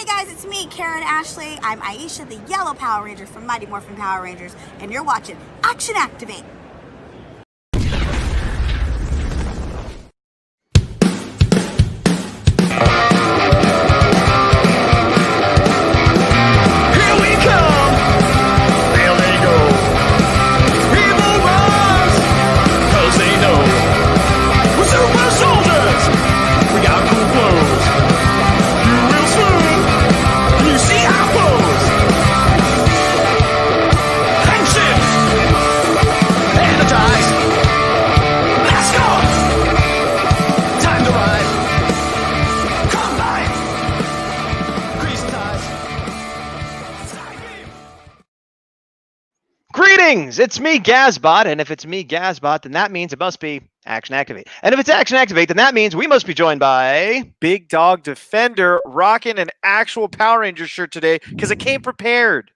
Hey guys, it's me, Karen Ashley. I'm Aisha, the yellow Power Ranger from Mighty Morphin Power Rangers, and you're watching Action Activate. It's me, Gazbot, and if it's me, Gazbot, then that means it must be Action Activate. And if it's Action Activate, then that means we must be joined by... Big Dog Defender, rocking an actual Power Ranger shirt today because it came prepared.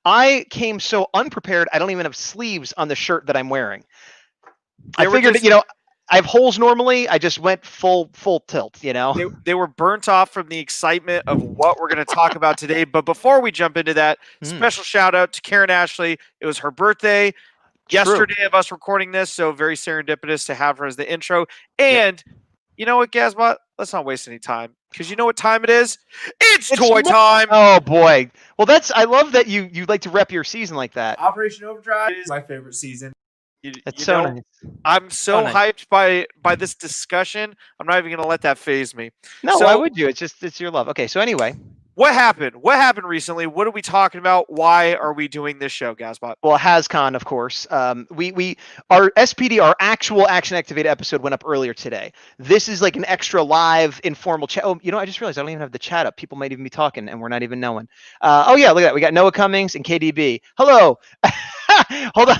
I came so unprepared, I don't even have sleeves on the shirt that I'm wearing. I figured, I have holes normally. I just went full tilt, They were burnt off from the excitement of what we're going to talk about today. But before we jump into that, special shout out to Karen Ashley. It was her birthday yesterday of us recording this, so very serendipitous to have her as the intro. And you know what, Gazbot? Let's not waste any time because you know what time it is? It's toy time. Oh boy. Well, I love that you like to rep your season like that. Operation Overdrive is my favorite season. That's so nice. I'm so hyped by this discussion. I'm not even going to let that phase me. No, why would you? It's your love. Okay, so anyway. What happened? What happened recently? What are we talking about? Why are we doing this show, Gazbot? Well, Hascon, of course. Our SPD, our actual Action Activate episode went up earlier today. This is like an extra live informal chat. Oh, I just realized I don't even have the chat up. People might even be talking and we're not even knowing. Oh yeah, look at that. We got Noah Cummings and KDB. Hello. Hold on.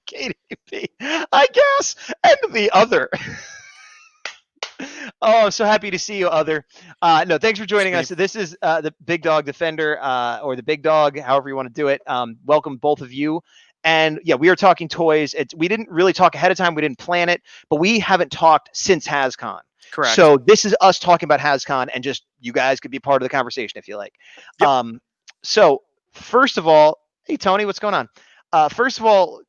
KDB, I guess, and the other. Oh, I'm so happy to see you, other. No, thanks for joining us. This is the Big Dog Defender, or the Big Dog, however you want to do it. Welcome, both of you. And yeah, we are talking toys. We didn't really talk ahead of time. We didn't plan it, but we haven't talked since Hascon. Correct. So this is us talking about Hascon, and just you guys could be part of the conversation if you like. Yep. So first of all, hey Tony, what's going on? First of all,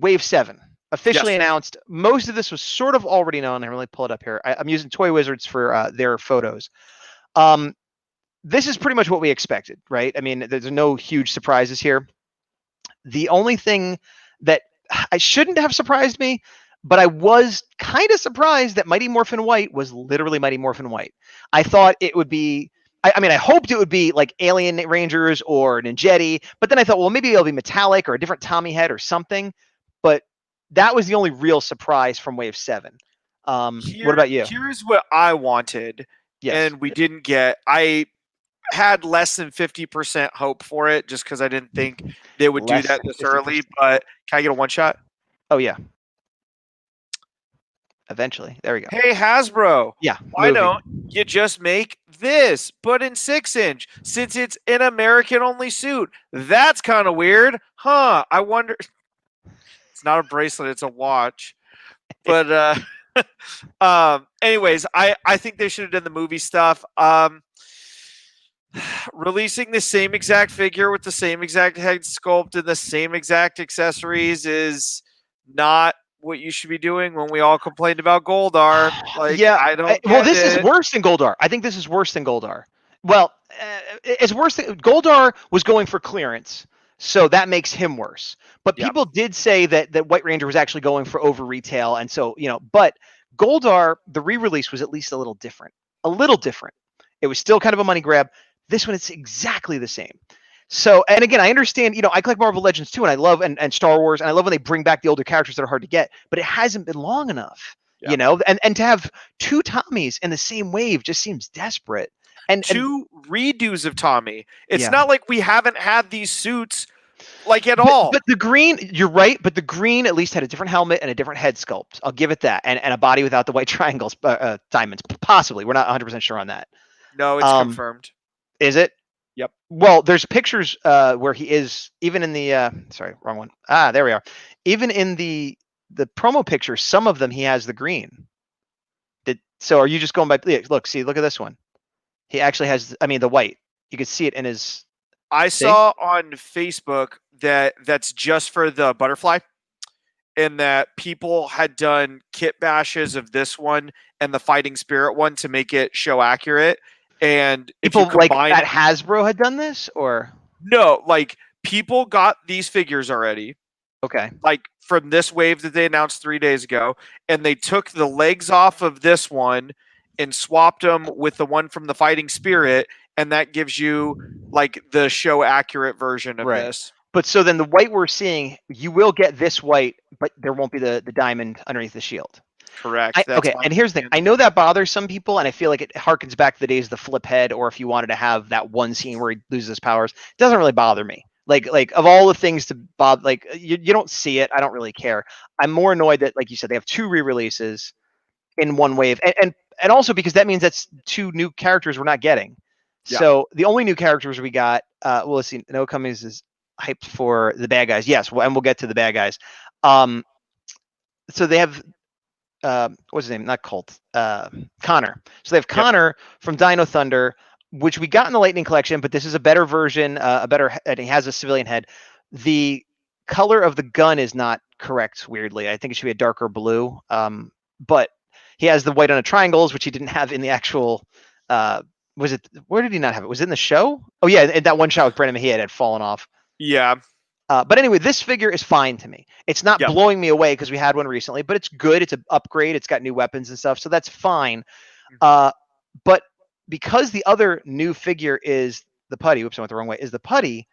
Wave 7 officially announced. Most of this was sort of already known. I really pull it up here. I'm using Toy Wizards for their photos. This is pretty much what we expected, right? I mean, there's no huge surprises here. The only thing that I shouldn't have surprised me, but I was kind of surprised that Mighty Morphin White was literally Mighty Morphin White. I thought it would be... I mean, I hoped it would be like Alien Rangers or Ninjetti, but then I thought, well, maybe it'll be metallic or a different Tommy head or something. But that was the only real surprise from Wave 7. What about you? Here's what I wanted, and we didn't get. I had less than 50% hope for it just because I didn't think they would do that this early. But can I get a one shot? Oh, yeah. Eventually. There we go. Hey, Hasbro. Yeah. Why don't you just make this, but in 6-inch, since it's an American-only suit? That's kind of weird. Huh. I wonder. It's not a bracelet. It's a watch. But anyways, I think they should have done the movie stuff. Releasing the same exact figure with the same exact head sculpt and the same exact accessories is not what you should be doing when we all complained about Goldar. Like, yeah, I don't. Well, this is worse than Goldar. I think this is worse than Goldar. Well, it's worse than Goldar was going for clearance, so that makes him worse. But people did say that White Ranger was actually going for over retail, and so But Goldar, the re-release was at least a little different. A little different. It was still kind of a money grab. This one, it's exactly the same. So, and again, I understand, I collect Marvel Legends too, and I love, and Star Wars, and I love when they bring back the older characters that are hard to get, but it hasn't been long enough, and to have two Tommies in the same wave just seems desperate. And two redos of Tommy. It's not like we haven't had these suits like at all. But the green, you're right, but the green at least had a different helmet and a different head sculpt. I'll give it that. And a body without the white triangles, diamonds, possibly. We're not 100% sure on that. No, it's confirmed. Is it? Yep. Well, there's pictures where he is, even in the sorry, wrong one. There we are. Even in the promo pictures, some of them he has the green. So are you just going by look at this one. He actually has, I mean, the white. You could see it in his. I See? saw on Facebook that's just for the butterfly, and that people had done kit bashes of this one and the Fighting Spirit one to make it show accurate. And if you People like combine at Hasbro had done this, or no, like people got these figures already, okay, like from this wave that they announced 3 days ago, and they took the legs off of this one and swapped them with the one from the Fighting Spirit, and that gives you like the show accurate version of Right. this. But so then the white we're seeing, you will get this white, but there won't be the diamond underneath the shield. Correct. Okay, and here's the thing. I know that bothers some people, and I feel like it harkens back to the days of the flip head, or if you wanted to have that one scene where he loses his powers. It doesn't really bother me. Like of all the things to bother, like you don't see it. I don't really care. I'm more annoyed that, like you said, they have 2 re-releases in one wave, and also because that means that's 2 new characters we're not getting. Yeah. So the only new characters we got, well, let's see. No Cummings is hyped for the bad guys. Yes, and we'll get to the bad guys. So they have what's his name? Not Colt. Connor. So they have Connor from Dino Thunder, which we got in the Lightning Collection, but this is a better version, and he has a civilian head. The color of the gun is not correct, weirdly. I think it should be a darker blue. But he has the white on the triangles, which he didn't have in the actual. Was it? Where did he not have it? Was it in the show? Oh yeah, in that one shot with Brendan Mahia, it had fallen off. Yeah. But anyway, this figure is fine to me. It's not blowing me away because we had one recently, but it's good. It's an upgrade. It's got new weapons and stuff, so that's fine. But because the other new figure is the putty, whoops, I went the wrong way, is the putty,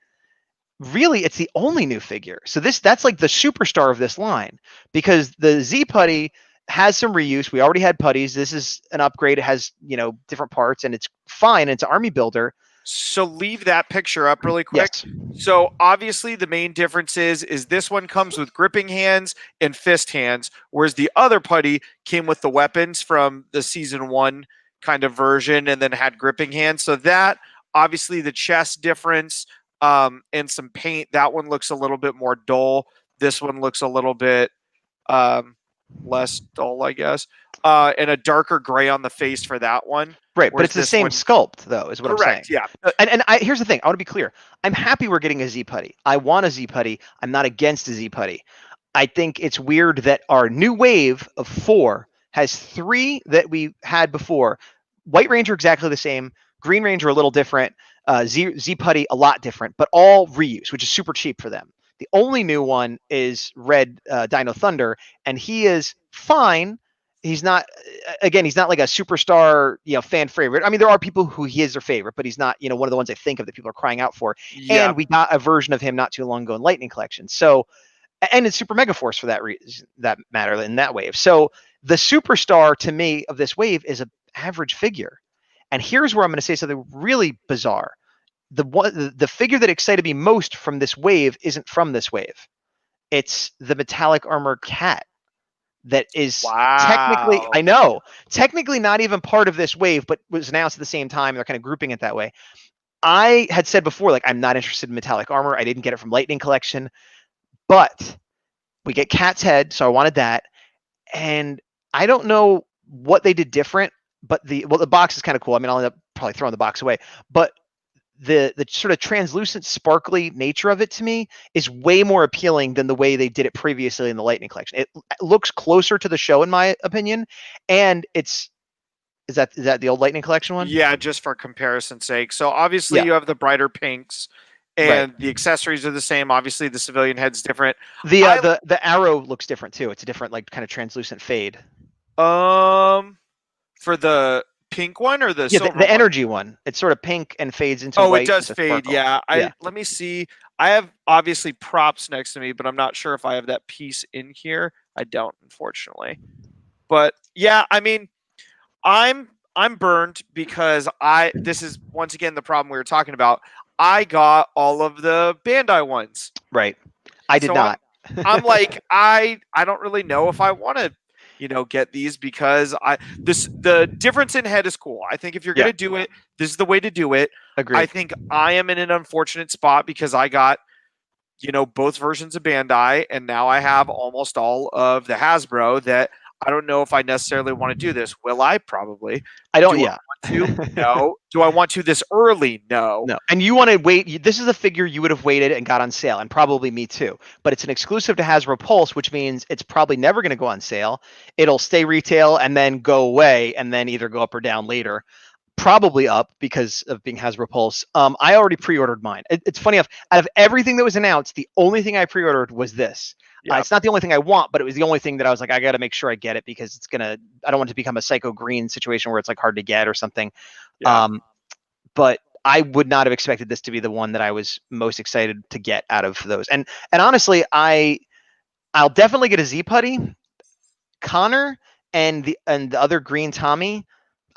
really it's the only new figure. So that's like the superstar of this line, because the Z putty has some reuse. We already had putties. This is an upgrade. It has, different parts, and it's fine. It's an army builder. So leave that picture up really quick. Yes. So obviously the main difference is this one comes with gripping hands and fist hands, whereas the other putty came with the weapons from the season 1 kind of version and then had gripping hands. So that obviously the chest difference and some paint, that one looks a little bit more dull. This one looks a little bit less dull, I guess. And a darker gray on the face for that one. Right, but it's the same sculpt, though, is what I'm saying. Correct, yeah. And here's the thing. I want to be clear. I'm happy we're getting a Z putty. I want a Z putty. I'm not against a Z putty. I think it's weird that our new wave of 4 has 3 that we had before. White Ranger exactly the same. Green Ranger a little different. Z putty a lot different, but all reuse, which is super cheap for them. The only new one is Red Dino Thunder, and he is fine. He's not, again, he's not like a superstar, fan favorite. I mean, there are people who he is their favorite, but he's not, one of the ones I think of that people are crying out for. Yeah. And we got a version of him not too long ago in Lightning Collection. So, and it's Super Mega Force for that reason, that matter in that wave. So the superstar to me of this wave is an average figure. And here's where I'm going to say something really bizarre. The figure that excited me most from this wave isn't from this wave. It's the metallic armor cat. That is technically not even part of this wave, but was announced at the same time. They're kind of grouping it that way. I had said before, like, I'm not interested in metallic armor. I didn't get it from Lightning Collection, but we get Cat's head, so I wanted that. And I don't know what they did different, but the box is kind of cool. I mean, I'll end up probably throwing the box away, but the sort of translucent, sparkly nature of it to me is way more appealing than the way they did it previously in the Lightning Collection. It looks closer to the show, in my opinion, and is that the old Lightning Collection one? Yeah, just for comparison's sake. So obviously you have the brighter pinks, and the accessories are the same. Obviously, the civilian head's different. The arrow looks different too. It's a different, like, kind of translucent fade. For the pink one or the silver the energy one. It's sort of pink and fades into white. It does fade. Yeah. Let me see. I have obviously props next to me, but I'm not sure if I have that piece in here. I don't, unfortunately. But yeah, I mean, I'm burned because this is once again the problem we were talking about. I got all of the Bandai ones. Right. I did not. I'm like, I don't really know if I want to get these, because the difference in head is cool. I think if you're going to do it, this is the way to do it. Agreed. I think I am in an unfortunate spot because I got, both versions of Bandai, and now I have almost all of the Hasbro that I don't know if I necessarily want to do this. Will I? Probably. I don't. to? No. Do I want to this early? No. No. And you want to wait. This is a figure you would have waited and got on sale, and probably me too. But it's an exclusive to Hasbro Pulse, which means it's probably never going to go on sale. It'll stay retail and then go away, and then either go up or down later. Probably up because of being Hasbro Pulse. I already pre-ordered mine. It's funny enough. Out of everything that was announced, the only thing I pre-ordered was this. Yeah. It's not the only thing I want, but it was the only thing that I was like, I got to make sure I get it because I don't want it to become a Psycho Green situation where it's like hard to get or something. Yeah. But I would not have expected this to be the one that I was most excited to get out of those. And honestly, I'll definitely get a Z Putty, Connor, and the other green Tommy.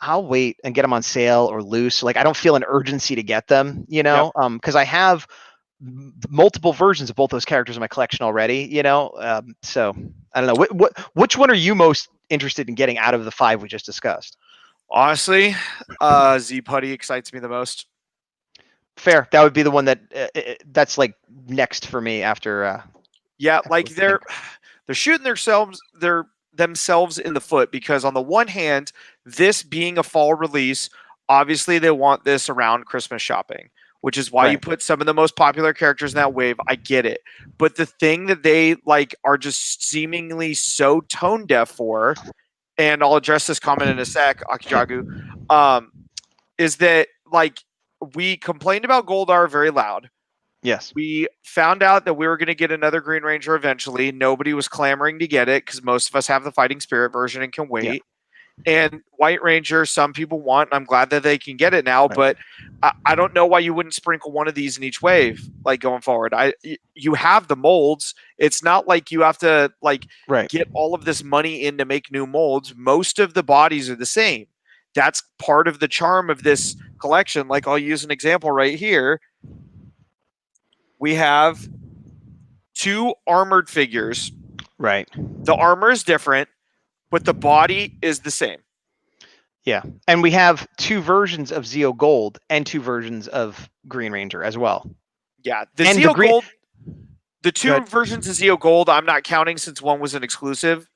I'll wait and get them on sale or loose. Like, I don't feel an urgency to get them, because I have multiple versions of both those characters in my collection already, so I don't know. Which one are you most interested in getting out of the 5 we just discussed? Honestly, Z Putty excites me the most. Fair. That would be the one that's like next for me after. Yeah, like they're shooting themselves in the foot, because on the one hand, this being a fall release, obviously they want this around Christmas shopping, which is why you put some of the most popular characters in that wave. I get it. But the thing that they are just seemingly so tone deaf for, and I'll address this comment in a sec, Akijagu, is that we complained about Goldar very loud. Yes. We found out that we were going to get another Green Ranger eventually. Nobody was clamoring to get it because most of us have the Fighting Spirit version and can wait. Yeah. And White Ranger, some people want, and I'm glad that they can get it now, but I don't know why you wouldn't sprinkle one of these in each wave, going forward. You have the molds. It's not like you have to get all of this money in to make new molds. Most of the bodies are the same. That's part of the charm of this collection. I'll use an example right here. We have 2 armored figures. Right. The armor is different, but the body is the same. Yeah. And we have 2 versions of Zeo Gold and 2 versions of Green Ranger as well. Yeah. The Zeo Gold, the 2 versions of Zeo Gold, I'm not counting since one was an exclusive.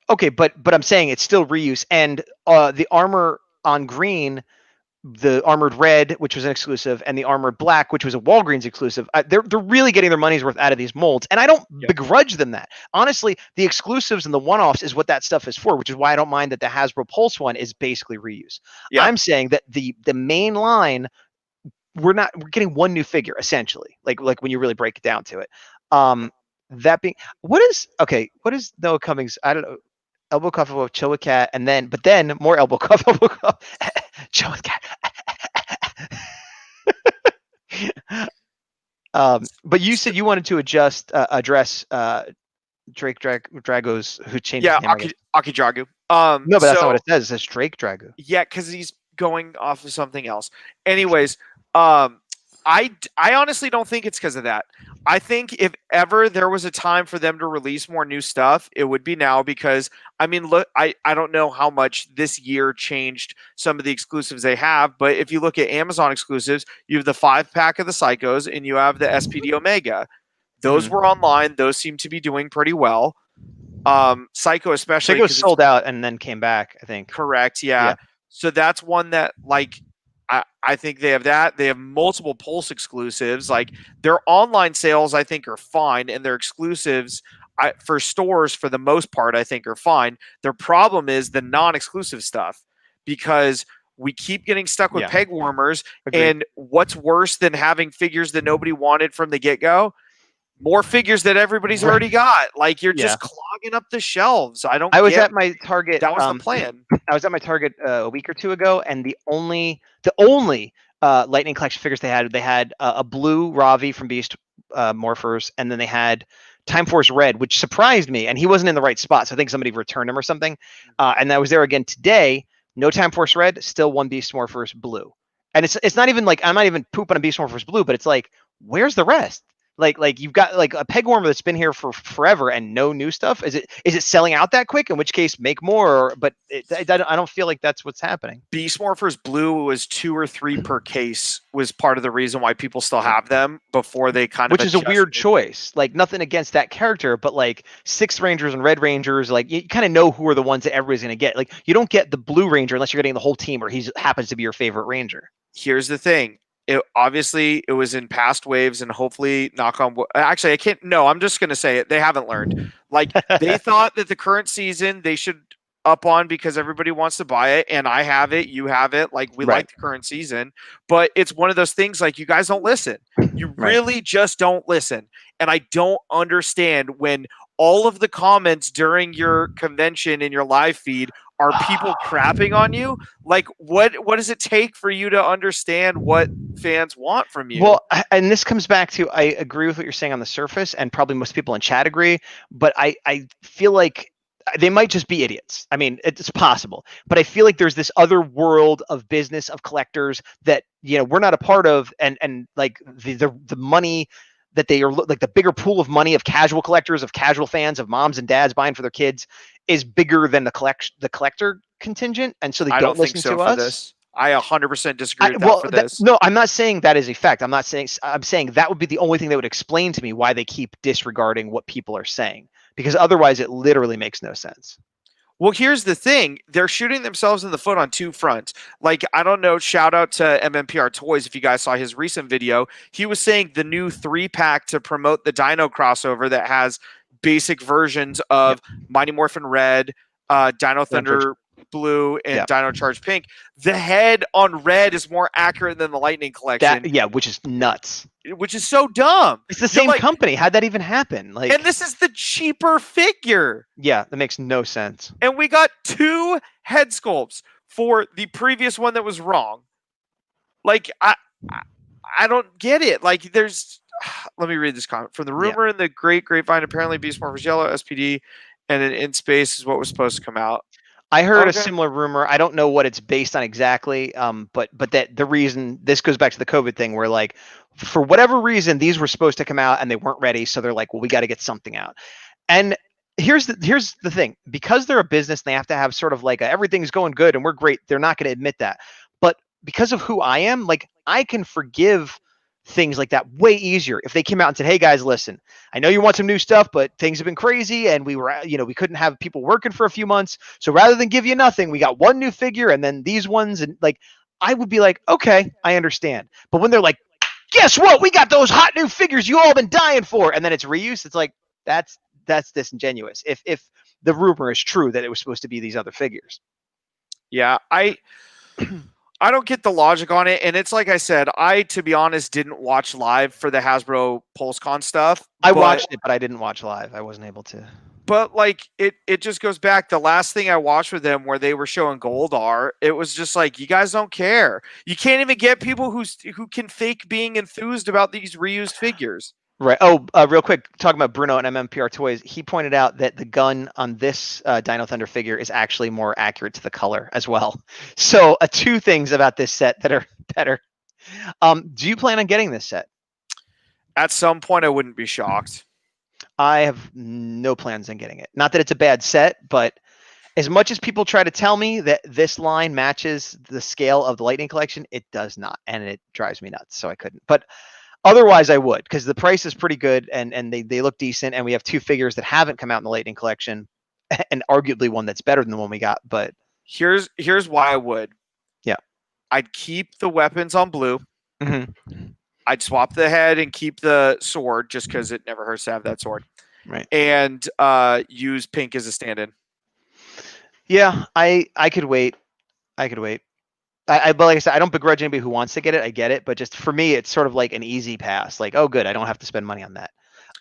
Okay, but I'm saying it's still reuse. And the armor on green, the armored red, which was an exclusive, and the armored black, which was a Walgreens exclusive, they're really getting their money's worth out of these molds, and I don't begrudge them that. Honestly, the exclusives and the one-offs is what that stuff is for, which is why I don't mind that the Hasbro Pulse one is basically reuse. Yeah. I'm saying that the main line, we're getting one new figure essentially, like when you really break it down to it. That being, what is Noah Cummings? I don't know. Elbow cuff, chill with cat, but then more elbow cuff, chill with cat. But you said you wanted to address Drake Dragos, who changed his name. Akijagu. No, but that's not what it says. It says Drake Drago. Yeah, because he's going off of something else. Anyways, I honestly don't think it's because of that. I think if ever there was a time for them to release more new stuff, it would be now, because look, I don't know how much this year changed some of the exclusives they have, but if you look at Amazon exclusives, you have the 5-pack of the Psychos and you have the SPD Omega. Those were online. Those seem to be doing pretty well. Psycho especially. Psycho sold out and then came back, I think. Correct. Yeah. So that's one that I think they have that. They have multiple Pulse exclusives. Their online sales, I think, are fine, and their exclusives for stores, for the most part, I think are fine. Their problem is the non-exclusive stuff, because we keep getting stuck with peg warmers. Agreed. And what's worse than having figures that nobody wanted from the get-go? More figures that everybody's already got. You're just clogging up the shelves. I was at my Target. That was the plan. I was at my Target a week or 2 ago, and the only Lightning Collection figures they had a blue Ravi from Beast Morphers, and then they had Time Force Red, which surprised me, and he wasn't in the right spot, so I think somebody returned him or something. And I was there again today. No Time Force Red, still one Beast Morphers blue, and it's not even I'm not even pooping on Beast Morphers blue, but it's where's the rest? Like you've got like a peg warmer that's been here for forever and no new stuff. Is it selling out that quick? In which case, make more. But I don't feel like that's what's happening. Beast Morphers Blue was 2 or 3 per case, was part of the reason why people still have them before they kind of Which is a weird choice. Like nothing against that character, but like 6 Rangers and Red Rangers, like you kind of know who are the ones that everybody's gonna get. Like you don't get the Blue Ranger unless you're getting the whole team or he happens to be your favorite Ranger. Here's the thing. Obviously it was in past waves, and hopefully knock on wood. Actually, I can't. No, I'm just gonna say it. They haven't learned. Like they thought that the current season they should up on because everybody wants to buy it, and I have it, you have it. Like we like the current season, but it's one of those things. Like you guys don't listen. You really just don't listen, and I don't understand when all of the comments during your convention in your live feed are people crapping on you. Like what does it take for you to understand what fans want from you? Well, and this comes back to, I agree with what you're saying on the surface, and probably most people in chat agree, but I feel like they might just be idiots. I mean, it's possible, but I feel like there's this other world of business of collectors that, you know, we're not a part of, and like the money that they are, like the bigger pool of money of casual collectors, of casual fans, of moms and dads buying for their kids is bigger than the collector contingent, and so they don't listen to us. This. I 100% disagree with that for this. No, I'm not saying that is a fact. I'm saying that would be the only thing that would explain to me why they keep disregarding what people are saying, because otherwise it literally makes no sense. Well, here's the thing. They're shooting themselves in the foot on 2 fronts. Like, I don't know, shout out to MMPR Toys if you guys saw his recent video. He was saying the new 3-pack to promote the Dino crossover that has basic versions of Mighty Morphin Red, Dino Thunder Blue, and Dino Charge Pink. The head on Red is more accurate than the Lightning Collection. Which is nuts. Which is so dumb. It's the same company. How'd that even happen? Like, and this is the cheaper figure. Yeah, that makes no sense. And we got 2 head sculpts for the previous one that was wrong. Like, I don't get it. Like, there's... Let me read this comment. From the rumor in the Great Grapevine, apparently Beast Morphers Yellow, SPD, and an In Space is what was supposed to come out. I heard a similar rumor. I don't know what it's based on exactly, but that the reason, this goes back to the COVID thing where, like, for whatever reason, these were supposed to come out and they weren't ready, so they're like, well, we got to get something out. And here's the thing. Because they're a business, they have to have sort of like everything's going good and we're great. They're not going to admit that. But because of who I am, like, I can forgive things like that way easier if they came out and said, hey guys, listen, I know you want some new stuff, but things have been crazy and we were, we couldn't have people working for a few months, so rather than give you nothing, we got 1 new figure and then these ones, and like, I would be like, okay, I understand. But when they're like, guess what, we got those hot new figures you all been dying for, and then it's reuse, it's like, that's disingenuous if the rumor is true that it was supposed to be these other figures. Yeah, I don't get the logic on it, and it's like I said, to be honest, didn't watch live for the Hasbro PulseCon stuff. I watched it, but I didn't watch live. I wasn't able to. But like, it just goes back. The last thing I watched with them, where they were showing Goldar, it was just like, you guys don't care. You can't even get people who can fake being enthused about these reused figures. Right. Oh, real quick, talking about Bruno and MMPR Toys, he pointed out that the gun on this Dino Thunder figure is actually more accurate to the color as well. So 2 things about this set that are better. Do you plan on getting this set? At some point, I wouldn't be shocked. I have no plans on getting it. Not that it's a bad set, but as much as people try to tell me that this line matches the scale of the Lightning Collection, it does not, and it drives me nuts, so I couldn't. But otherwise, I would, because the price is pretty good, and they look decent, and we have 2 figures that haven't come out in the Lightning Collection, and arguably one that's better than the one we got. But here's why I would. Yeah, I'd keep the weapons on blue. Mm-hmm. I'd swap the head and keep the sword, just because it never hurts to have that sword. Right. And use pink as a stand-in. Yeah, I could wait. But like I said, I don't begrudge anybody who wants to get it. I get it, but just for me, it's sort of like an easy pass. Like, oh, good, I don't have to spend money on that.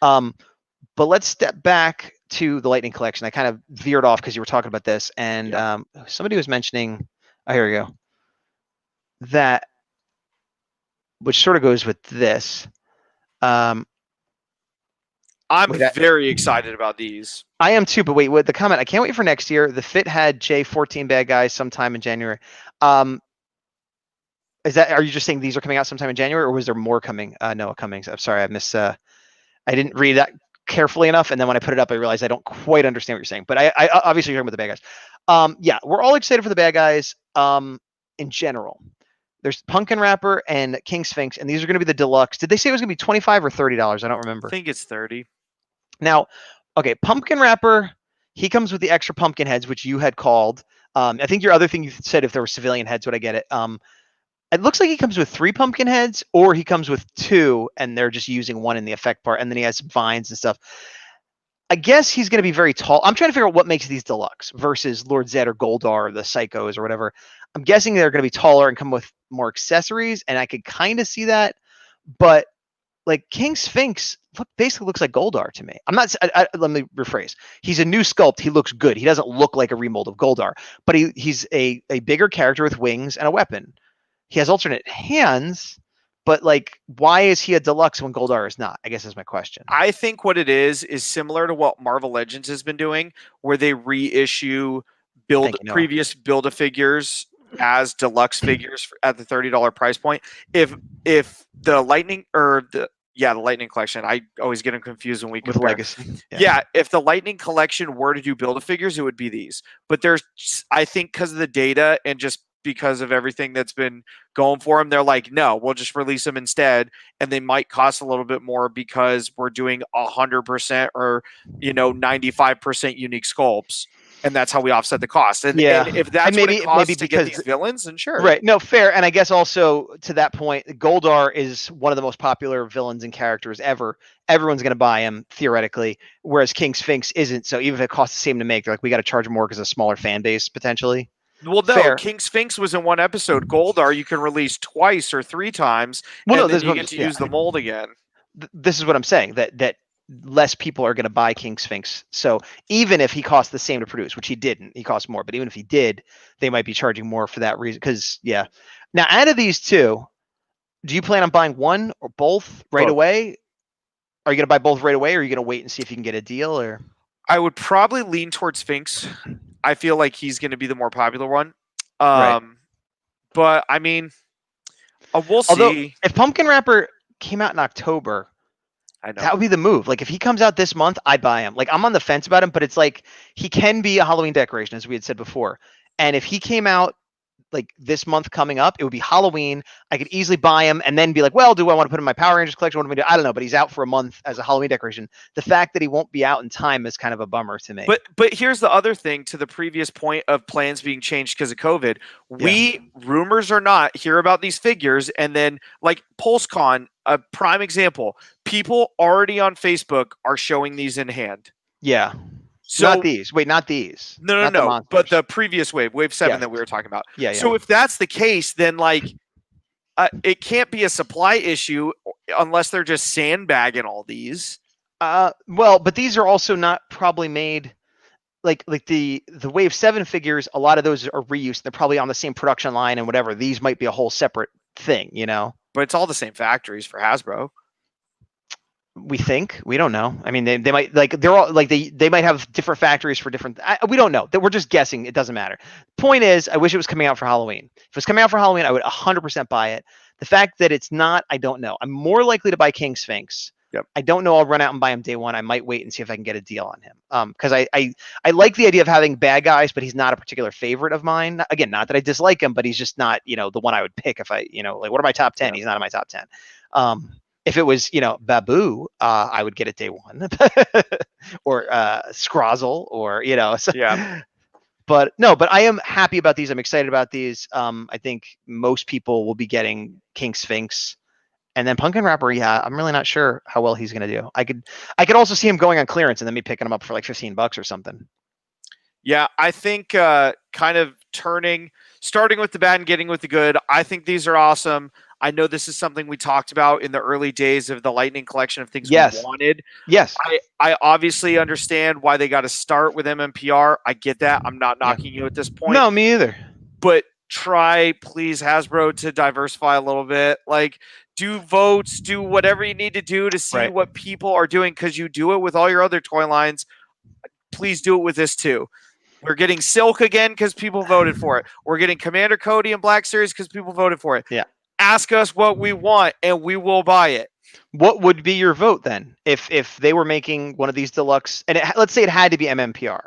But let's step back to the Lightning Collection. I kind of veered off because you were talking about this, and somebody was mentioning. Oh, here we go. That, which sort of goes with this. I'm very excited about these. I am too, but wait, with the comment, I can't wait for next year. The Fit had J14 bad guys sometime in January. Are you just saying these are coming out sometime in January, or was there more coming? Noah Cummings. I'm sorry, I missed. I didn't read that carefully enough, and then when I put it up, I realized I don't quite understand what you're saying. But I obviously you're talking about the bad guys. Yeah, we're all excited for the bad guys. In general, there's Pumpkin Wrapper and King Sphinx, and these are going to be the deluxe. Did they say it was going to be $25 or $30? I don't remember. I think it's 30. Now, okay, Pumpkin Wrapper, he comes with the extra pumpkin heads, which you had called. I think your other thing you said if there were civilian heads, would I get it? It looks like he comes with 3 pumpkin heads, or he comes with 2, and they're just using one in the effect part, and then he has some vines and stuff. I guess he's going to be very tall. I'm trying to figure out what makes these deluxe versus Lord Zed or Goldar or the Psychos or whatever. I'm guessing they're going to be taller and come with more accessories, and I could kind of see that. But like King Sphinx basically looks like Goldar to me. I'm not. Let me rephrase. He's a new sculpt. He looks good. He doesn't look like a remold of Goldar, but he's a bigger character with wings and a weapon. He has alternate hands, but like, why is he a deluxe when Goldar is not? I guess is my question. I think what it is similar to what Marvel Legends has been doing, where they reissue previous Build-A-Figures as deluxe figures at the $30 price point. If the Lightning or the Lightning Collection, I always get them confused when we compare. With Legacy. Yeah, if the Lightning Collection were to do Build-A-Figures, it would be these. But there's, I think, because of the data and just because of everything that's been going for them, they're like, no, we'll just release them instead, and they might cost a little bit more because we're doing 100% or 95% unique sculpts, and that's how we offset the cost. And if that's what it costs to get these villains, then sure. Right. No, fair. And I guess also to that point, Goldar is one of the most popular villains and characters ever. Everyone's going to buy him theoretically, whereas King Sphinx isn't. So even if it costs the same to make, they're like, we got to charge more because of a smaller fan base potentially. Well, no, fair. King Sphinx was in one episode. Goldar you can release twice or 3 times, and then you get to use the mold again. This is what I'm saying, that less people are going to buy King Sphinx. So even if he cost the same to produce, which he didn't, he cost more. But even if he did, they might be charging more for that reason. Because, yeah. Now, out of these 2, do you plan on buying one or both right away? Are you going to buy both right away, or are you going to wait and see if you can get a deal? Or I would probably lean towards Sphinx. I feel like he's going to be the more popular one. Right. But, I mean, we'll Although, see. If Pumpkin Wrapper came out in October, I know that would be the move. Like, if he comes out this month, I'd buy him. Like, I'm on the fence about him, but it's like he can be a Halloween decoration, as we had said before. And if he came out like this month coming up, it would be Halloween. I could easily buy him and then be like, well, do I want to put him in my Power Rangers collection? What do I do? I don't know, but he's out for a month as a Halloween decoration. The fact that he won't be out in time is kind of a bummer to me. But here's the other thing to the previous point of plans being changed because of COVID. We, rumors or not, hear about these figures, and then like PulseCon, a prime example, people already on Facebook are showing these in hand. Yeah. So, not these. Wait, not these. No. But the previous wave 7 that we were talking about. Yeah. So if that's the case, then like it can't be a supply issue unless they're just sandbagging all these. Well, but these are also not probably made like the Wave 7 figures. A lot of those are reused. They're probably on the same production line and whatever. These might be a whole separate thing, But it's all the same factories for Hasbro. We think. We don't know. I mean, they might they're all like they might have different factories for different. We don't know. That we're just guessing. It doesn't matter. Point is, I wish it was coming out for Halloween. If it was coming out for Halloween, I would 100% buy it. The fact that it's not, I don't know. I'm more likely to buy King Sphinx. Yep. I don't know. I'll run out and buy him day one. I might wait and see if I can get a deal on him. Because I like the idea of having bad guys, but he's not a particular favorite of mine. Again, not that I dislike him, but he's just not the one I would pick if I like what are my top 10? Yeah. He's not in my top 10. If it was, Babu, I would get it day one, or Scrozzle, or So. Yeah. But no, but I am happy about these. I'm excited about these. I think most people will be getting King Sphinx, and then Pumpkin Wrapper. Yeah, I'm really not sure how well he's gonna do. I could also see him going on clearance and then me picking him up for like $15 or something. Yeah, I think kind of starting with the bad and getting with the good. I think these are awesome. I know this is something we talked about in the early days of the Lightning Collection of things we wanted. Yes. I obviously understand why they got to start with MMPR. I get that. I'm not knocking you at this point. No, me either. But try, please, Hasbro, to diversify a little bit. Like, do votes, do whatever you need to do to see what people are doing, because you do it with all your other toy lines. Please do it with this too. We're getting Silk again because people voted for it. We're getting Commander Cody and Black Series because people voted for it. Yeah. Ask us what we want, and we will buy it. What would be your vote then if they were making one of these deluxe, and let's say it had to be MMPR,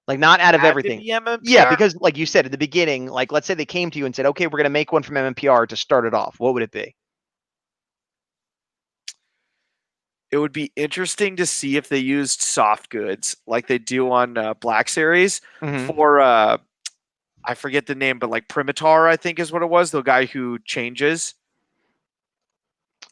like not out of Had to everything. be MMPR? Yeah, because like you said at the beginning, like let's say they came to you and said, okay, we're going to make one from MMPR to start it off. What would it be? It would be interesting to see if they used soft goods like they do on Black Series for I forget the name, but like Primitar, I think is what it was. The guy who changes.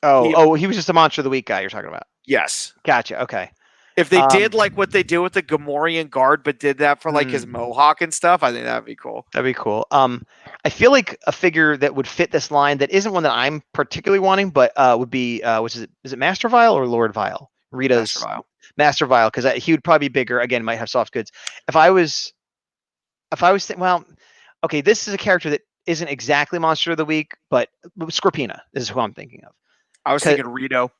He was just a Monster of the Week guy you're talking about. Yes. Gotcha. Okay. If they did like what they did with the Gamorrean guard, but did that for like his mohawk and stuff, I think that'd be cool. That'd be cool. I feel like a figure that would fit this line that isn't one that I'm particularly wanting, but would be which is it Master Vile or Lord Vile? Rita's Master Vile, because he would probably be bigger. Again, might have soft goods. If I was well, okay, this is a character that isn't exactly Monster of the Week, but Scorpina is who I'm thinking of. I was thinking Rito.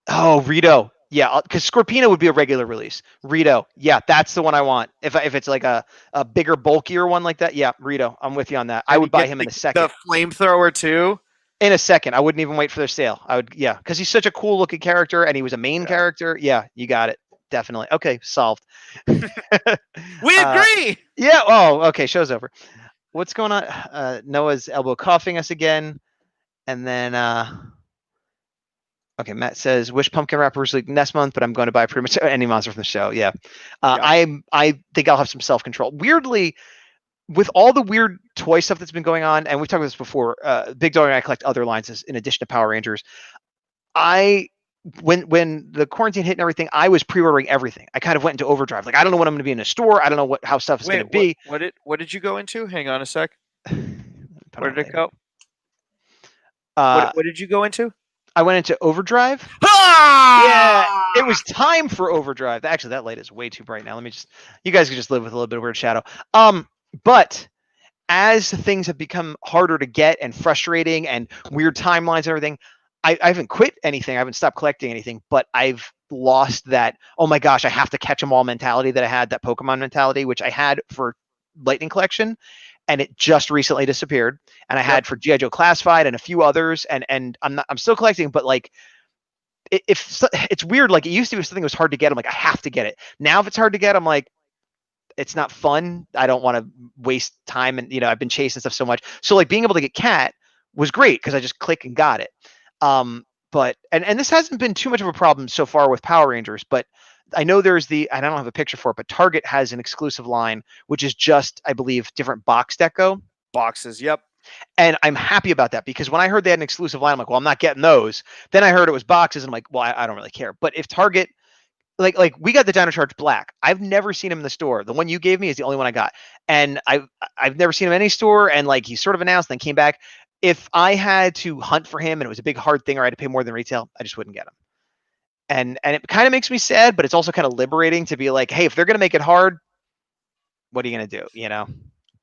Oh, Rito. Yeah, because Scorpina would be a regular release. Rito. Yeah, that's the one I want. If it's like a bigger, bulkier one like that, yeah, Rito. I'm with you on that. I would buy him in a second. The flamethrower too? In a second. I wouldn't even wait for their sale. I would, yeah, because he's such a cool looking character and he was a main character. Yeah, you got it. Definitely. Okay, solved. We agree. Yeah. Oh, okay. Show's over. What's going on? Noah's elbow coughing us again. And then okay, Matt says, wish Pumpkin Wrappers League next month, but I'm going to buy pretty much any monster from the show. Yeah. I think I'll have some self-control. Weirdly, with all the weird toy stuff that's been going on, and we've talked about this before, Big Dog and I collect other lines in addition to Power Rangers. When the quarantine hit and everything, I was pre-ordering everything. I kind of went into overdrive. Like, I don't know when I'm going to be in a store. I don't know how stuff is going to be. What did you go into? Hang on a sec. Where did it go? What did you go into? I went into overdrive. Ah! Yeah, it was time for overdrive. Actually, that light is way too bright now. You guys can just live with a little bit of weird shadow. But as things have become harder to get and frustrating and weird timelines and everything, I haven't quit anything. I haven't stopped collecting anything, but I've lost that, oh my gosh, I have to catch them all mentality that I had, that Pokemon mentality, which I had for Lightning Collection. And it just recently disappeared. And I had for G.I. Joe Classified and a few others. And I'm still collecting, but like, it's weird. Like, it used to be something that was hard to get. I'm like, I have to get it. Now, if it's hard to get, I'm like, it's not fun. I don't want to waste time. And, I've been chasing stuff so much. So like being able to get Cat was great because I just click and got it. But this hasn't been too much of a problem so far with Power Rangers, but I know there's and I don't have a picture for it, but Target has an exclusive line, which is just, I believe, different box deco. Boxes, yep. And I'm happy about that because when I heard they had an exclusive line, I'm like, well, I'm not getting those. Then I heard it was boxes, and I'm like, well, I don't really care. But if Target, like we got the Dino Charge Black. I've never seen him in the store. The one you gave me is the only one I got. And I've never seen him in any store, and like he sort of announced, then came back. If I had to hunt for him and it was a big hard thing or I had to pay more than retail, I just wouldn't get him. And it kind of makes me sad, but it's also kind of liberating to be like, hey, if they're going to make it hard, what are you going to do?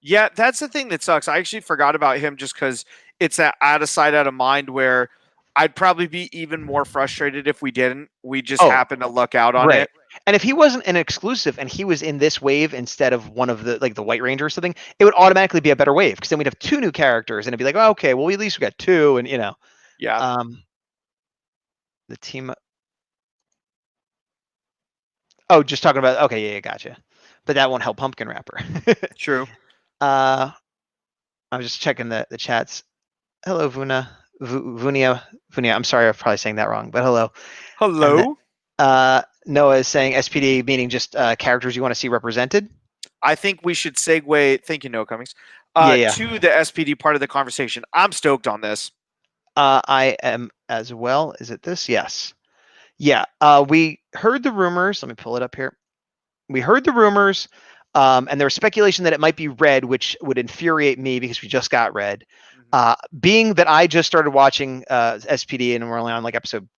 Yeah, that's the thing that sucks. I actually forgot about him just because it's that out of sight, out of mind where I'd probably be even more frustrated if we didn't. We just happened to luck out on it. And if he wasn't an exclusive and he was in this wave instead of one of the White Ranger or something, it would automatically be a better wave because then we'd have two new characters and it'd be like, oh, okay, well, at least we got two. And, Yeah. The team. Oh, just talking about, okay, yeah, gotcha. But that won't help Pumpkin Wrapper. True. I was just checking the chats. Hello, Vunia. I'm sorry, I'm probably saying that wrong, but hello. Hello. Noah is saying SPD, meaning just characters you want to see represented. I think we should segue, thank you, Noah Cummings, to the SPD part of the conversation. I'm stoked on this. I am as well. Is it this? Yes. Yeah. We heard the rumors. Let me pull it up here. We heard the rumors, and there was speculation that it might be red, which would infuriate me because we just got red. Being that I just started watching SPD and we're only on like episode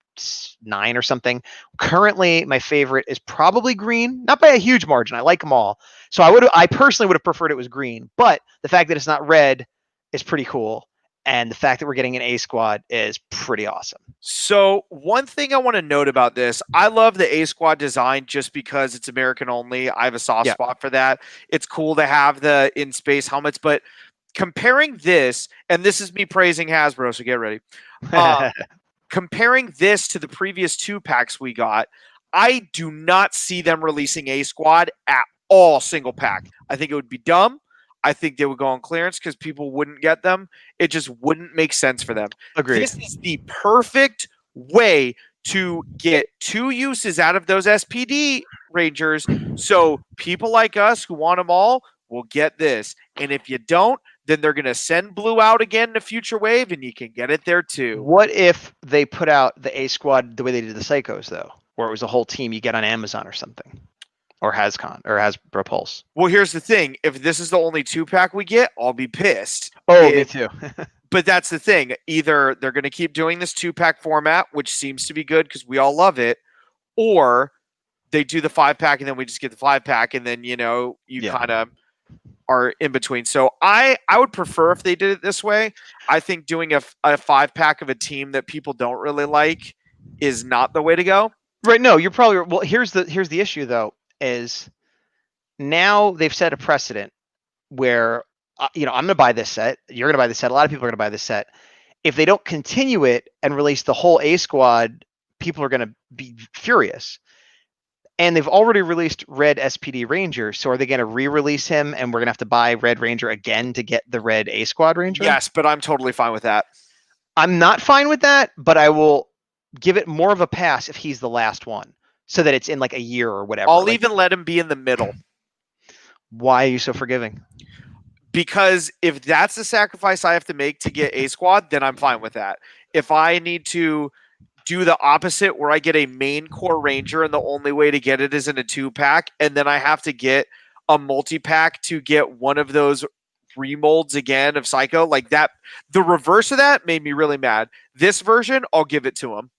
9 or something. Currently, my favorite is probably green, not by a huge margin. I like them all. So I personally would have preferred it was green, but the fact that it's not red is pretty cool. And the fact that we're getting an A squad is pretty awesome. So one thing I want to note about this, I love the A squad design just because it's American only. I have a soft spot for that. It's cool to have the in space helmets, but comparing this, and this is me praising Hasbro, so get ready. comparing this to the previous 2 packs we got, I do not see them releasing A Squad at all single pack. I think it would be dumb. I think they would go on clearance because people wouldn't get them. It just wouldn't make sense for them. Agreed. This is the perfect way to get 2 uses out of those SPD Rangers. So people like us who want them all will get this. And if you don't, then they're going to send blue out again in a future wave, and you can get it there too. What if they put out the A Squad the way they did the Psychos, though? Where it was a whole team you get on Amazon or something? Or Hascon, or Hasbro Pulse. Well, here's the thing. If this is the only 2-pack we get, I'll be pissed. Oh, me too. But that's the thing. Either they're going to keep doing this 2-pack format, which seems to be good because we all love it, or they do the 5-pack and then we just get the 5-pack, and then, you kind of are in between. So I would prefer if they did it this way. I think doing a 5-pack of a team that people don't really like is not the way to go. Right. No, you're probably well. Here's the issue though, is now they've set a precedent where I'm going to buy this set. You're going to buy this set. A lot of people are going to buy this set. If they don't continue it and release the whole A Squad, people are going to be furious. And they've already released Red SPD Ranger, so are they going to re-release him and we're going to have to buy Red Ranger again to get the Red A Squad Ranger? Yes, but I'm totally fine with that. I'm not fine with that, but I will give it more of a pass if he's the last one, so that it's in like a year or whatever. I'll even let him be in the middle. Why are you so forgiving? Because if that's the sacrifice I have to make to get A Squad, then I'm fine with that. If I need to do the opposite where I get a main core Ranger and the only way to get it is in a 2-pack, and then I have to get a multi-pack to get one of those remolds again of Psycho, like that, the reverse of that made me really mad. This version, I'll give it to him.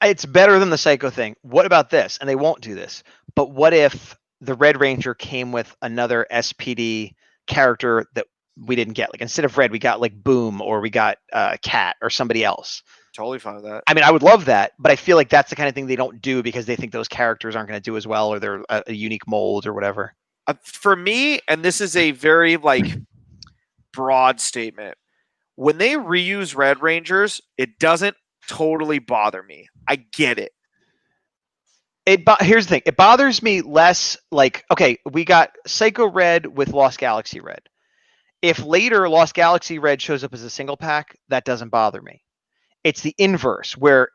It's better than the Psycho thing. What about this? And they won't do this, but what if the Red Ranger came with another SPD character that we didn't get? Like instead of Red, we got like Boom, or we got Cat or somebody else. Totally fine with that. I mean, I would love that, but I feel like that's the kind of thing they don't do because they think those characters aren't going to do as well, or they're a unique mold or whatever. For me, and this is a very broad statement, when they reuse Red Rangers, it doesn't totally bother me. I get it. Here's the thing. It bothers me less. Like, okay, we got Psycho Red with Lost Galaxy Red. If later Lost Galaxy Red shows up as a single pack, that doesn't bother me. It's the inverse where,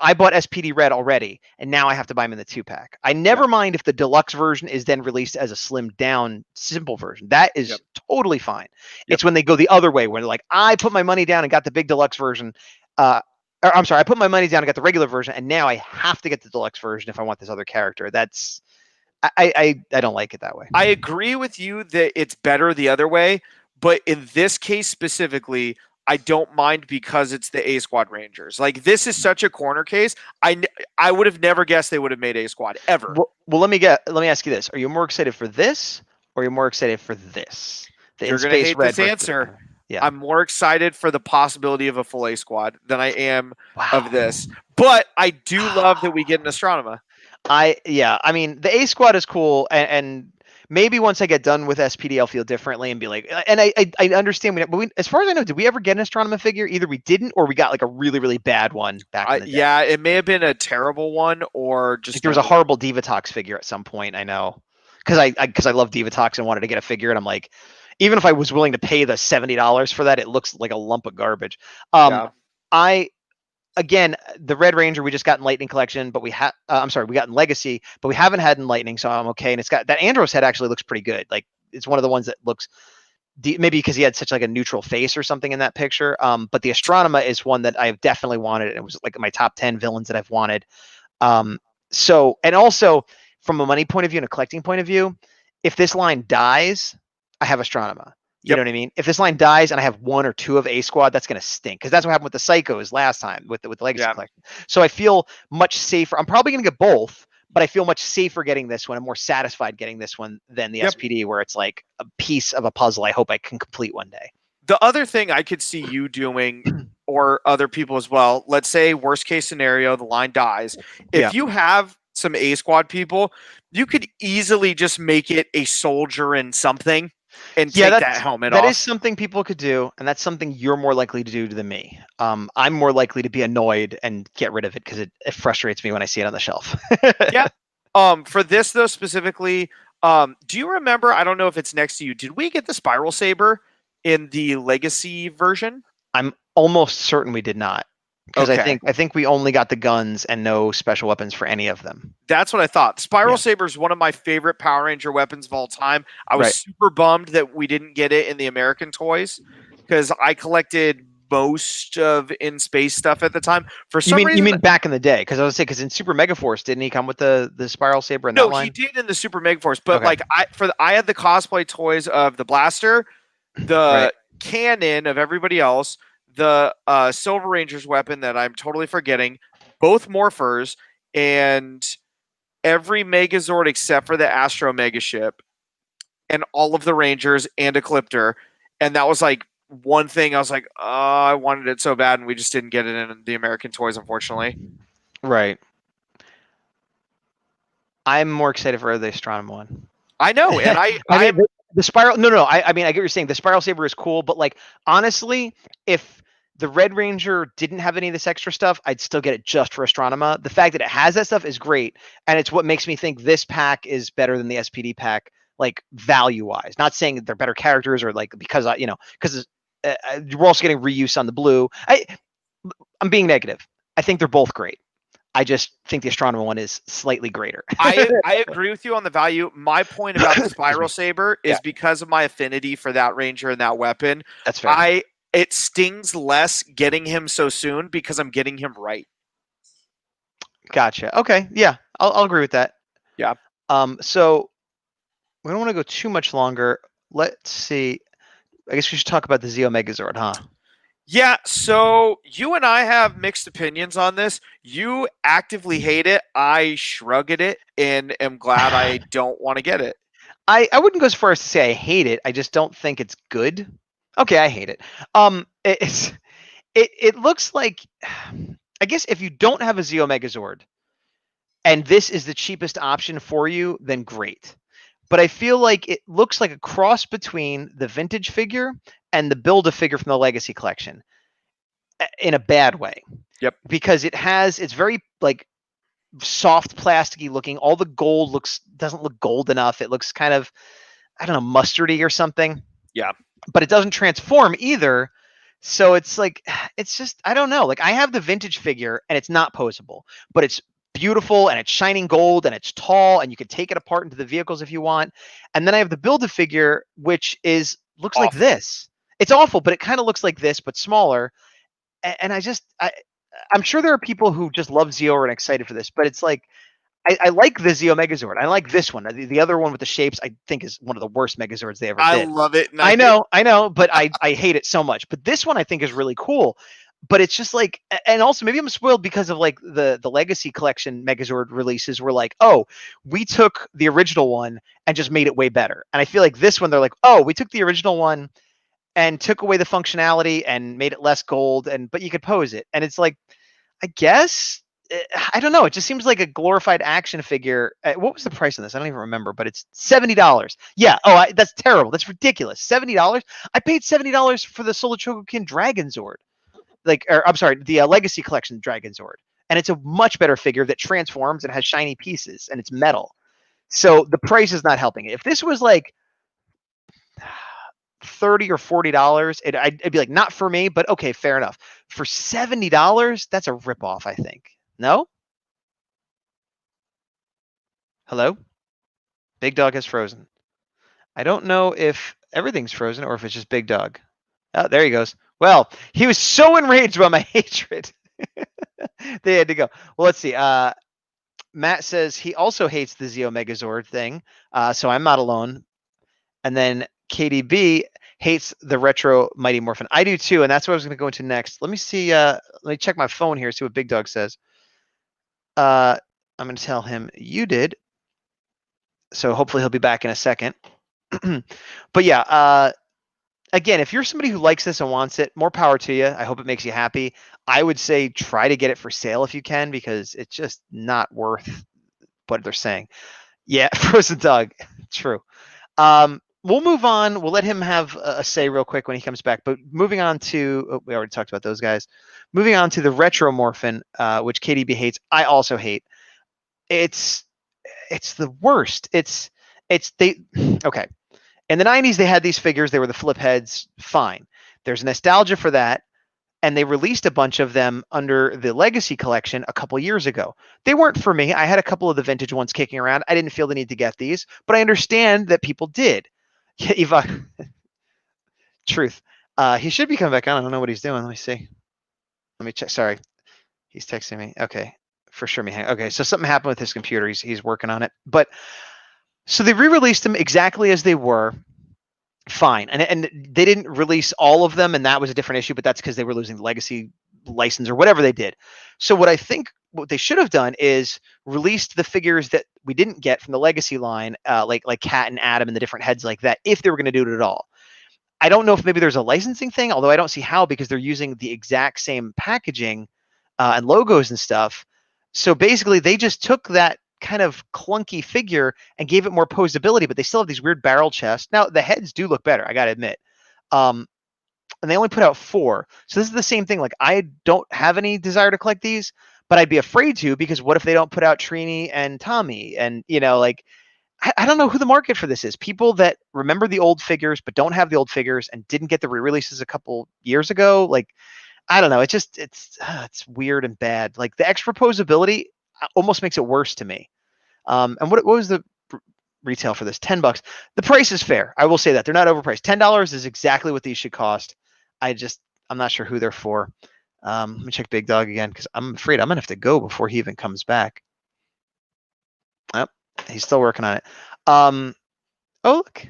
I bought SPD Red already, and now I have to buy them in the 2-pack. I never mind if the deluxe version is then released as a slimmed down, simple version. That is totally fine. It's when they go the other way, where they're like, I put my money down and got the big deluxe version. I put my money down and got the regular version, and now I have to get the deluxe version if I want this other character. That's, I don't like it that way. I agree with you that it's better the other way, but in this case specifically, I don't mind because it's the A Squad Rangers. Like, this is such a corner case. I would have never guessed they would have made A Squad ever. Well, let me ask you this: are you more excited for this, or are you more excited for this? You're going to hate this answer. Yeah. I'm more excited for the possibility of a full A Squad than I am of this. But I do love that we get an Astronomer. I mean, the A Squad is cool, and maybe once I get done with SPD, I'll feel differently and be like, and I understand. But as far as I know, did we ever get an Astronomer figure? Either we didn't, or we got like a really, really bad one back in the day. Yeah, it may have been a terrible one, or just like there was a horrible Divatox figure at some point. I know, because I love Divatox and wanted to get a figure, and I'm like, even if I was willing to pay the $70 for that, it looks like a lump of garbage. Again, the Red Ranger we just got in Lightning Collection, but we got in Legacy, but we haven't had in Lightning, so I'm okay. And it's got that Andros head actually looks pretty good. Like, it's one of the ones that looks maybe because he had such like a neutral face or something in that picture. But the Astronomer is one that I've definitely wanted. It was like my top 10 villains that I've wanted. So, and also from a money point of view and a collecting point of view, if this line dies, I have Astronomer. You know what I mean? If this line dies and I have 1 or 2 of A Squad, that's going to stink, because that's what happened with the Psychos last time with the Legacy Collection. So I feel much safer. I'm probably going to get both, but I feel much safer getting this one. I'm more satisfied getting this one than the SPD, where it's like a piece of a puzzle I hope I can complete one day. The other thing I could see you doing, or other people as well, let's say worst case scenario, the line dies. If you have some A Squad people, you could easily just make it a soldier in something. and Yeah, take that helmet that off. is something people could do, and that's something you're more likely to do than me. I'm more likely to be annoyed and get rid of it because it frustrates me when I see it on the shelf. Yeah. For this though specifically, do you remember? I don't know if it's next to you. Did we get the spiral saber in the legacy version? I'm almost certain we did not, because Okay. I think we only got the guns and no special weapons for any of them. That's what I thought. Spiral Yeah. Saber is one of my favorite Power Ranger weapons of all time. I was Right. super bummed that we didn't get it in the American toys because I collected most of In Space stuff at the time. For some reason, You mean back in the day? Because I was saying, because in Super Megaforce, didn't he come with the spiral saber in that no, line? he did in the Super Megaforce. But Okay. like I had the cosplay toys of the blaster, the Right. cannon of everybody else, the Silver Ranger's weapon that I'm totally forgetting, both morphers, and every Megazord except for the Astro Megaship, and all of the Rangers and Ecliptor. And that was like one thing I was like, oh, I wanted it so bad, and we just didn't get it in the American toys, unfortunately. Right. I'm more excited for the Astronomer one. I know, and I mean, the spiral. No. I mean, I get what you're saying. The spiral saber is cool, but like honestly, if the Red Ranger didn't have any of this extra stuff, I'd still get it just for Astronomer. The fact that it has that stuff is great, and it's what makes me think this pack is better than the SPD pack, like value-wise. Not saying that they're better characters or like because because we're also getting reuse on the blue. I'm being negative. I think they're both great. I just think the Astronomer one is slightly greater. I agree with you on the value. My point about the Spiral Saber is because of my affinity for that Ranger and that weapon. That's fair. It stings less getting him so soon because I'm getting him right. Gotcha. Okay. Yeah, I'll agree with that. Yeah. So we don't want to go too much longer. Let's see. I guess we should talk about the Zeo Megazord, huh? Yeah, so you and I have mixed opinions on this. You actively hate it. I shrug at it and am glad I don't want to get it. I wouldn't go as far as to say I hate it. I just don't think it's good. Okay, I hate it. It looks like, I guess if you don't have a Zeo Megazord and this is the cheapest option for you, then great. But I feel like it looks like a cross between the vintage figure and the Build-A-Figure from the Legacy Collection in a bad way. Yep. Because it's very like soft plasticky looking. All the gold doesn't look gold enough. It looks kind of, I don't know, mustardy or something. Yeah. But it doesn't transform either. So it's like, it's just, I don't know. Like I have the vintage figure and it's not posable, but it's beautiful and it's shining gold and it's tall and you can take it apart into the vehicles if you want. And then I have the Build-A-Figure, which looks awful. like this. It's awful, but it kind of looks like this, but smaller. And I'm sure there are people who just love Zeo and are excited for this, but it's like, I like the Zeo Megazord. I like this one. The other one with the shapes, I think, is one of the worst Megazords they ever did. I love it. I know, but I hate it so much. But this one I think is really cool. But it's just like, and also maybe I'm spoiled because of like the Legacy Collection Megazord releases were like, oh, we took the original one and just made it way better. And I feel like this one, they're like, oh, we took the original one and took away the functionality and made it less gold, but you could pose it. And it's like, I guess, I don't know. It just seems like a glorified action figure. What was the price on this? I don't even remember, but it's $70. Yeah. Oh, that's terrible. That's ridiculous. $70. I paid $70 for the Solar Chogokin Dragon Zord. I'm sorry, the Legacy Collection Dragon Zord. And it's a much better figure that transforms and has shiny pieces and it's metal. So the price is not helping it. If this was like $30 or $40, I'd be like, not for me, but okay, fair enough. For $70, that's a ripoff, I think. No? Hello? Big Dog has frozen. I don't know if everything's frozen or if it's just Big Dog. Oh, there he goes. Well, he was so enraged by my hatred. They had to go. Well, let's see. Matt says he also hates the Zeo Megazord thing, so I'm not alone. And then KDB hates the retro Mighty Morphin. I do too, and that's what I was going to go into next. Let me see. Let me check my phone here, see what Big Dog says. I'm going to tell him you did. So hopefully he'll be back in a second. But yeah, again, if you're somebody who likes this and wants it, more power to you. I hope it makes you happy. I would say try to get it for sale if you can, because it's just not worth what they're saying. Yeah, Frozen Dog. True. we'll move on. We'll let him have a say real quick when he comes back. But moving on to, we already talked about those guys. Moving on to the Retromorphin, which KDB hates. I also hate. It's the worst. Okay. In the 90s, they had these figures. They were the flip heads. Fine. There's nostalgia for that. And they released a bunch of them under the Legacy collection a couple years ago. They weren't for me. I had a couple of the vintage ones kicking around. I didn't feel the need to get these, but I understand that people did. Yeah, Eva. Truth. He should be coming back on. I don't know what he's doing. Let me see. Let me check. Sorry. He's texting me. Okay. For sure. Okay. So something happened with his computer. He's working on it. But so they re-released them exactly as they were. Fine. And they didn't release all of them, and that was a different issue, but that's because they were losing the Legacy license or whatever they did. So what they should have done is released the figures that we didn't get from the Legacy line, like Cat and Adam and the different heads like that, if they were going to do it at all. I don't know if maybe there's a licensing thing, although I don't see how, because they're using the exact same packaging and logos and stuff. So basically, they just took that kind of clunky figure and gave it more posability, but they still have these weird barrel chests. Now, the heads do look better, I got to admit. And they only put out 4. So this is the same thing. Like, I don't have any desire to collect these, but I'd be afraid to, because what if they don't put out Trini and Tommy? And, like, I don't know who the market for this is. People that remember the old figures but don't have the old figures and didn't get the re-releases a couple years ago. Like, I don't know. It's weird and bad. Like, the extra posability almost makes it worse to me. And what was the retail for this? $10. The price is fair. I will say that they're not overpriced. $10 is exactly what these should cost. I'm not sure who they're for. Let me check Big Dog again, because I'm afraid I'm gonna have to go before he even comes back. Oh, he's still working on it. Oh, look.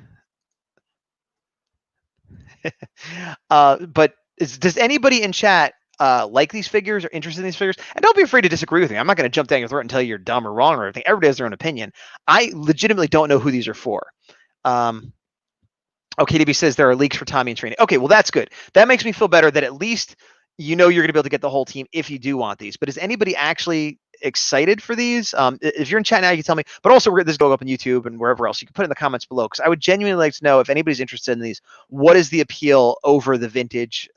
But does anybody in chat like these figures or interested in these figures? And don't be afraid to disagree with me. I'm not going to jump down your throat and tell you you're dumb or wrong or anything. Everybody has their own opinion. I legitimately don't know who these are for. KDB says there are leaks for Tommy and Trini. Okay, well, that's good. That makes me feel better that at least you're going to be able to get the whole team if you do want these. But is anybody actually excited for these? If you're in chat now, you can tell me. But also, this is going up on YouTube and wherever else. You can put it in the comments below, because I would genuinely like to know if anybody's interested in these. What is the appeal over the vintage?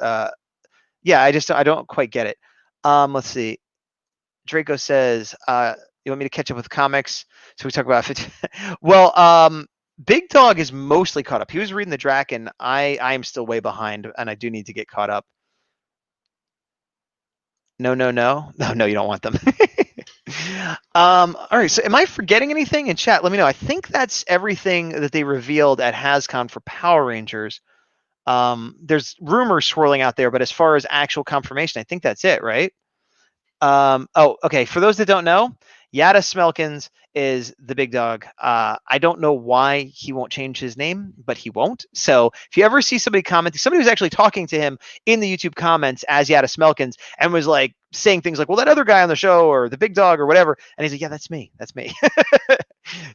Yeah, I don't quite get it. Let's see. Draco says, you want me to catch up with comics? So we talk about it. Well, Big Dog is mostly caught up. He was reading the Draken. I am still way behind, and I do need to get caught up. No, you don't want them. All right, so am I forgetting anything in chat? Let me know. I think that's everything that they revealed at Hascon for Power Rangers. There's rumors swirling out there, but as far as actual confirmation, I think that's it, right? Oh, okay. For those that don't know, Yada Smelkins is the Big Dog. I don't know why he won't change his name, but he won't. So if you ever see somebody commenting, somebody was actually talking to him in the YouTube comments as Yada Smelkins and was like saying things like, well, that other guy on the show or the Big Dog or whatever. And he's like, yeah, that's me.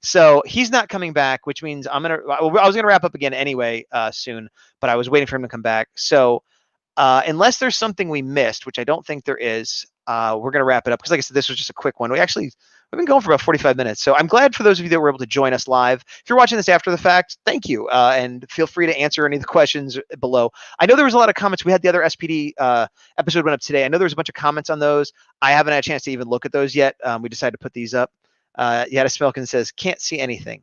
So he's not coming back, which means I was going to wrap up again anyway soon, but I was waiting for him to come back. So unless there's something we missed, which I don't think there is, we're going to wrap it up. Because like I said, this was just a quick one. We've been going for about 45 minutes. So I'm glad for those of you that were able to join us live. If you're watching this after the fact, thank you. And feel free to answer any of the questions below. I know there was a lot of comments. We had the other SPD episode went up today. I know there was a bunch of comments on those. I haven't had a chance to even look at those yet. We decided to put these up. Yada Smelkin says, can't see anything.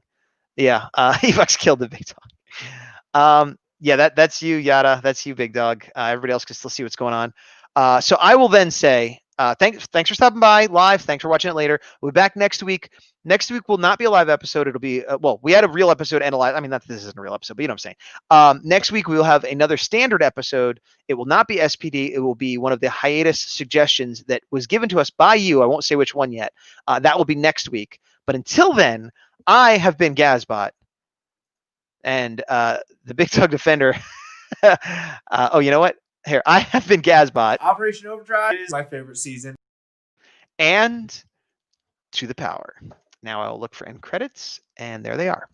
Yeah, Evox killed the Big Dog. Yeah, that's you, Yada. That's you, Big Dog. Everybody else can still see what's going on. So I will then say, thanks for stopping by live. Thanks for watching it later. We'll be back next week. Next week will not be a live episode. It'll be, we had a real episode and a live. I mean, not that this isn't a real episode, but you know what I'm saying. Next week, we will have another standard episode. It will not be SPD. It will be one of the hiatus suggestions that was given to us by you. I won't say which one yet. That will be next week. But until then, I have been Gazbot. And the Big Dog Defender. Oh, you know what? Here, I have been Gazbot. Operation Overdrive is my favorite season. And to the power. Now I'll look for end credits, and there they are.